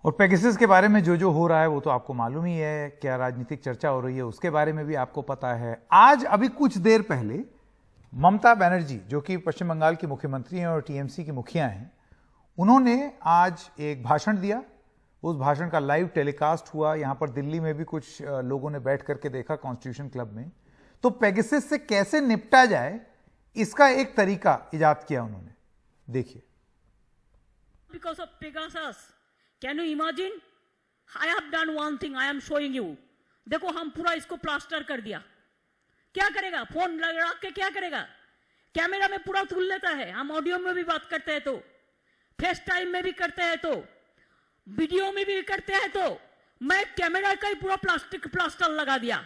और पेगासस के बारे में जो जो हो रहा है वो तो आपको मालूम ही है, क्या राजनीतिक चर्चा हो रही है उसके बारे में भी आपको पता है। आज अभी कुछ देर पहले ममता बनर्जी, जो कि पश्चिम बंगाल की मुख्यमंत्री हैं और टीएमसी की मुखिया हैं, उन्होंने आज एक भाषण दिया। उस भाषण का लाइव टेलीकास्ट हुआ। यहां पर दिल्ली में भी कुछ लोगों ने बैठ करके देखा कॉन्स्टिट्यूशन क्लब में। तो पेगासस से कैसे निपटा जाए इसका एक तरीका इजाद किया उन्होंने। देखिए। Because of Pegasus, can you imagine? I have done one thing, I am showing you. देखो हम पूरा इसको प्लास्टर कर दिया। क्या करेगा? फोन लगा के क्या करेगा? कैमरा में पूरा तुल लेता है। हम ऑडियो में भी बात करते हैं तो, फेस टाइम में भी करते हैं तो, वीडियो में भी करते हैं तो, मैं कैमरा का ही पूरा प्लास्टिक प्लास्टर लगा दिया।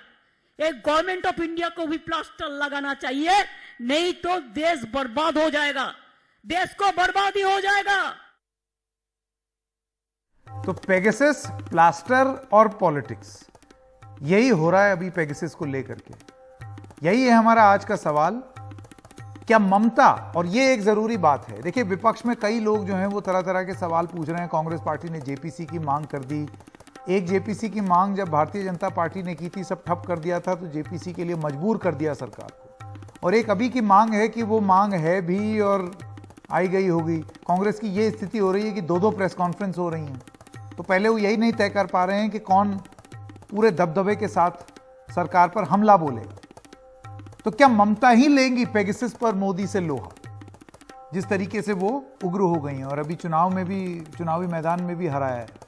एक गवर्नमेंट ऑफ इंडिया को भी प्लास्टर लगाना चाहिए, नहीं तो देश बर्बाद हो जाएगा, देश को बर्बादी हो जाएगा। तो पेगासस, प्लास्टर और पॉलिटिक्स, यही हो रहा है अभी पेगासस को लेकर के। यही है हमारा आज का सवाल। क्या ममता, और ये एक जरूरी बात है, देखिए विपक्ष में कई लोग जो हैं वो तरह तरह के सवाल पूछ रहे हैं। कांग्रेस पार्टी ने जेपीसी की मांग कर दी। एक जेपीसी की मांग जब भारतीय जनता पार्टी ने की थी, सब ठप कर दिया था, तो जेपीसी के लिए मजबूर कर दिया सरकार को। और एक अभी की मांग है कि वो मांग है भी और आई गई होगी। कांग्रेस की ये स्थिति हो रही है कि दो प्रेस कॉन्फ्रेंस हो रही हैं। तो पहले वो यही नहीं तय कर पा रहे हैं कि कौन पूरे दबदबे के साथ सरकार पर हमला बोलेगा। तो क्या ममता ही लेंगी पेगासस पर मोदी से लोहा, जिस तरीके से वो उग्र हो गई हैं और अभी चुनावी मैदान में भी हराया है।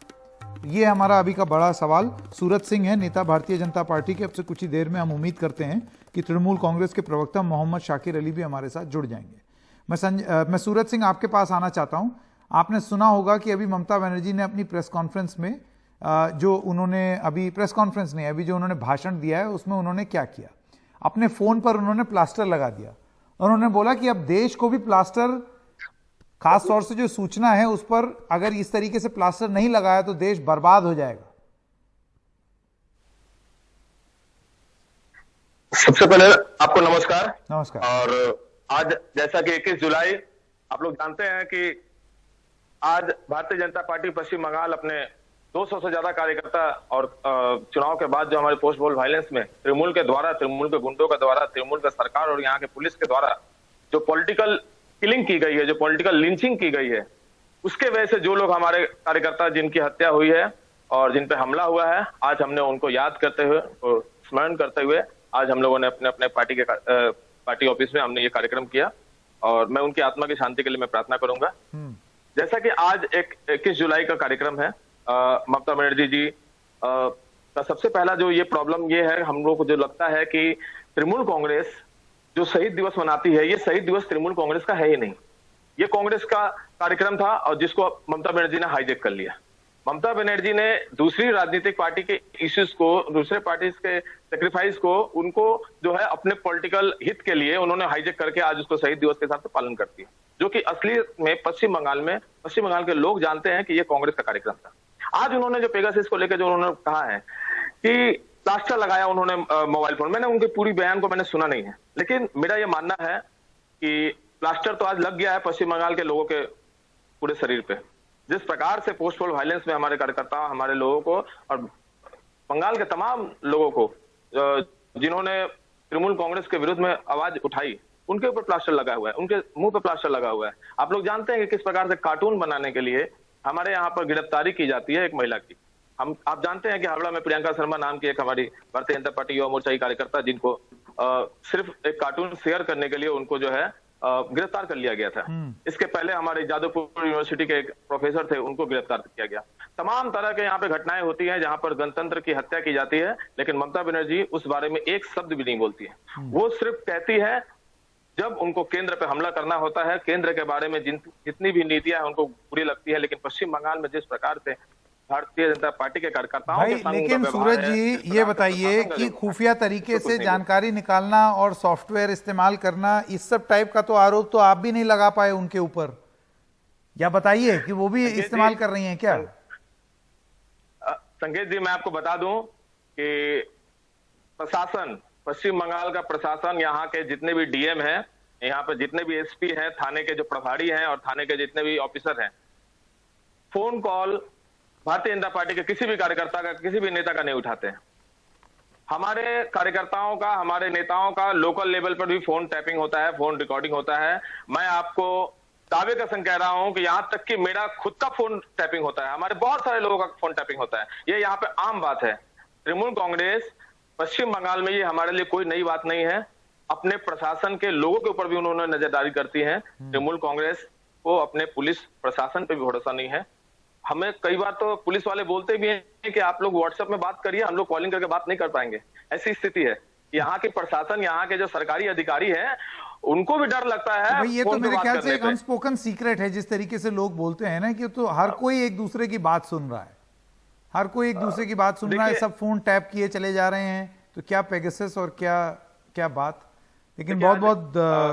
ये हमारा अभी का बड़ा सवाल। सूरत सिंह है, नेता भारतीय जनता पार्टी के। अब से कुछ ही देर में हम उम्मीद करते हैं कि तृणमूल कांग्रेस के प्रवक्ता मोहम्मद शाकिर अली भी हमारे साथ जुड़ जाएंगे। मैं सूरत सिंह आपके पास आना चाहता हूं। आपने सुना होगा कि अभी ममता बनर्जी ने अपनी प्रेस कॉन्फ्रेंस में जो उन्होंने अभी प्रेस कॉन्फ्रेंस नहीं, अभी जो उन्होंने भाषण दिया है उसमें उन्होंने क्या किया, अपने फोन पर उन्होंने प्लास्टर लगा दिया। उन्होंने बोला कि अब देश को भी प्लास्टर, खास तौर से जो सूचना है उस पर अगर इस तरीके से प्लास्टर नहीं लगाया तो देश बर्बाद हो जाएगा। सबसे पहले आपको नमस्कार। नमस्कार। और आज जैसा कि 21 जुलाई आप लोग जानते हैं कि आज भारतीय जनता पार्टी पश्चिम बंगाल अपने 200 से ज्यादा कार्यकर्ता और चुनाव के बाद जो हमारे पोस्ट पोल वायलेंस में तृणमूल के द्वारा, तृणमूल के गुंडों के द्वारा, तृणमूल के सरकार और यहाँ के पुलिस के द्वारा जो पॉलिटिकल किलिंग की गई है, जो पॉलिटिकल लिंचिंग की गई है, उसके वजह से जो लोग हमारे कार्यकर्ता जिनकी हत्या हुई है और जिन पे हमला हुआ है, आज हमने उनको याद करते हुए, स्मरण करते हुए आज हम लोगों ने अपने अपने पार्टी ऑफिस में हमने ये कार्यक्रम किया और मैं उनकी आत्मा की शांति के लिए मैं प्रार्थना करूंगा। जैसा कि आज 21 जुलाई का कार्यक्रम है, ममता बनर्जी जी का सबसे पहला जो ये प्रॉब्लम ये है, हम लोगों को जो लगता है कि तृणमूल कांग्रेस जो शहीद दिवस मनाती है, ये शहीद दिवस तृणमूल कांग्रेस का है ही नहीं। ये कांग्रेस का कार्यक्रम था और जिसको ममता बनर्जी ने हाईजैक कर लिया। ममता बनर्जी ने दूसरी राजनीतिक पार्टी के इश्यूज को, दूसरे पार्टी के सेक्रीफाइस को, उनको जो है अपने पॉलिटिकल हित के लिए उन्होंने हाईजैक करके आज उसको शहीद दिवस के हिसाब से पालन करती है, जो कि असलियत में पश्चिम बंगाल के लोग जानते हैं कि ये कांग्रेस का कार्यक्रम था। आज उन्होंने जो पेगासस को लेकर जो उन्होंने कहा है कि प्लास्टर लगाया उन्होंने मोबाइल फोन, मैंने उनके पूरी बयान को मैंने सुना नहीं है, लेकिन मेरा ये मानना है कि प्लास्टर तो आज लग गया है पश्चिम बंगाल के लोगों के पूरे शरीर पे। जिस प्रकार से पोस्ट पोल वायलेंस में हमारे कार्यकर्ता, हमारे लोगों को और बंगाल के तमाम लोगों को जिन्होंने तृणमूल कांग्रेस के विरुद्ध में आवाज उठाई, उनके ऊपर प्लास्टर लगा हुआ है, उनके मुंह पे प्लास्टर लगा हुआ है। आप लोग जानते हैं कि किस प्रकार से कार्टून बनाने के लिए हमारे यहाँ पर गिरफ्तारी की जाती है एक महिला की। आप जानते हैं कि हावड़ा में प्रियंका शर्मा नाम की एक हमारी भारतीय जनता पार्टी युवा मोर्चा की कार्यकर्ता, जिनको सिर्फ एक कार्टून शेयर करने के लिए उनको जो है गिरफ्तार कर लिया गया था। इसके पहले हमारे जादवपुर यूनिवर्सिटी के एक प्रोफेसर थे, उनको गिरफ्तार किया गया। तमाम तरह के यहाँ पे घटनाएं होती हैं जहां पर गणतंत्र की हत्या की जाती है, लेकिन ममता बनर्जी उस बारे में एक शब्द भी नहीं बोलती है। वो सिर्फ कहती है जब उनको केंद्र पे हमला करना होता है, केंद्र के बारे में जितनी भी नीतियां उनको बुरी लगती है, लेकिन पश्चिम बंगाल में जिस प्रकार से भारतीय जनता पार्टी के कार्यकर्ताओं के संग लेकिन सूरज जी ये बताइए कि खुफिया तरीके से जानकारी निकालना और सॉफ्टवेयर इस्तेमाल करना, इस सब टाइप का तो आरोप तो आप भी नहीं लगा पाए उनके ऊपर, या बताइए कि वो भी इस्तेमाल कर रही हैं क्या? संकेत जी, मैं आपको बता दूं कि प्रशासन, पश्चिम बंगाल का प्रशासन, यहाँ के जितने भी डीएम हैं, यहाँ पर जितने भी एसपी हैं, थाने के जो प्रभारी हैं और थाने के जितने भी ऑफिसर हैं, phone call Bharatiya Janata party के किसी भी कार्यकर्ता का, किसी भी नेता का नहीं उठाते हैं। हमारे कार्यकर्ताओं का, हमारे नेताओं का लोकल लेवल पर भी फोन टैपिंग होता है, फोन रिकॉर्डिंग होता है। मैं आपको दावे का संग कह रहा हूं कि यहां तक कि मेरा खुद का फोन टैपिंग होता है, हमारे बहुत सारे लोगों का फोन टैपिंग होता है। ये यहाँ पे आम बात है। तृणमूल कांग्रेस पश्चिम बंगाल में, ये हमारे लिए कोई नई बात नहीं है। अपने प्रशासन के लोगों के ऊपर भी उन्होंने नजरदारी करती है। तृणमूल कांग्रेस को अपने पुलिस प्रशासन पे भी भरोसा नहीं है। हमें कई बार तो पुलिस वाले बोलते भी हैं कि आप लोग व्हाट्सएप में बात करिए, हम लोग कॉलिंग करके बात नहीं कर पाएंगे। ऐसी स्थिति है। यहाँ के प्रशासन, यहाँ के जो सरकारी अधिकारी हैं, उनको भी डर लगता है। भाई ये तो फोन पे मेरे बात ख्याल से करने एक पे। अनस्पोकन सीक्रेट है, जिस तरीके से लोग बोलते हैं ना कि तो हर कोई एक दूसरे की बात सुन रहा है, हर कोई एक दूसरे की बात सुन रहा है, सब फोन टैप किए चले जा रहे हैं। तो क्या पेगासस और क्या क्या बात। लेकिन बहुत बहुत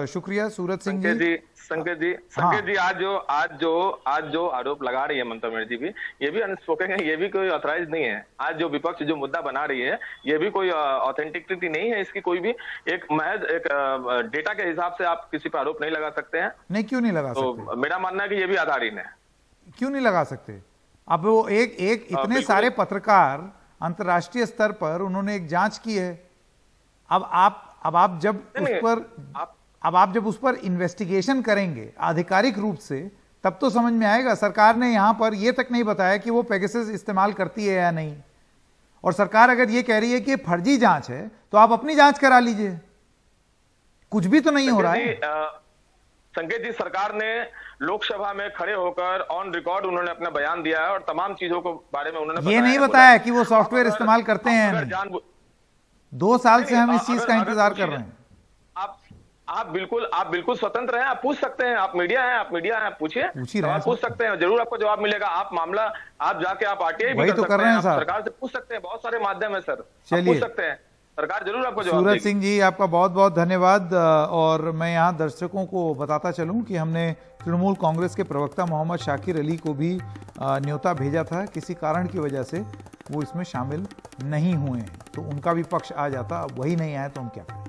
शुक्रिया सूरज सिंह जी। संकेत जी, आज जो आरोप लगा रही है ममता बनर्जी भी, ये भी अनस्पोकन है, ये भी कोई ऑथराइज नहीं है। आज जो विपक्ष जो मुद्दा बना रही है, ये भी कोई ऑथेंटिसिटी नहीं है इसकी। कोई भी एक महज एक डेटा के हिसाब से आप किसी पर आरोप नहीं लगा सकते हैं। नहीं, क्यों नहीं लगा सकते? तो मेरा मानना है कि ये भी आधारहीन है। क्यों नहीं लगा सकते? अब वो एक इतने सारे पत्रकार अंतर्राष्ट्रीय स्तर पर उन्होंने एक जांच की है। अब आप जब उस पर इन्वेस्टिगेशन करेंगे आधिकारिक रूप से, तब तो समझ में आएगा। सरकार ने यहां पर यह तक नहीं बताया कि वो पेगासस इस्तेमाल करती है या नहीं। और सरकार अगर ये कह रही है कि ये फर्जी जांच है, तो आप अपनी जांच करा लीजिए। कुछ भी तो नहीं हो रहा है। संकेत जी, सरकार ने लोकसभा में खड़े होकर ऑन रिकॉर्ड उन्होंने अपना बयान दिया है और तमाम चीजों के बारे में उन्होंने ये नहीं बताया कि वो सॉफ्टवेयर इस्तेमाल करते हैं। 2 साल से हम इस चीज का इंतजार कर रहे हैं। आप बिल्कुल स्वतंत्र हैं, आप पूछ सकते हैं। आप मीडिया हैं, आप पूछिए, पूछ सकते हैं, जरूर आपको जवाब मिलेगा। आप मामला आप जाके आप आरटीआई भी कर रहे हैं, सरकार से पूछ सकते हैं। बहुत सारे माध्यम है सर, पूछ सकते हैं, सरकार जरूर आपको जवाब देगी। सूरज सिंह जी, आपका बहुत बहुत धन्यवाद। और मैं यहाँ दर्शकों को बताता चलूं कि हमने तृणमूल कांग्रेस के प्रवक्ता मोहम्मद शाकिर अली को भी न्योता भेजा था। किसी कारण की वजह से वो इसमें शामिल नहीं हुए हैं, तो उनका भी पक्ष आ जाता। अब वही नहीं आया तो हम क्या करें।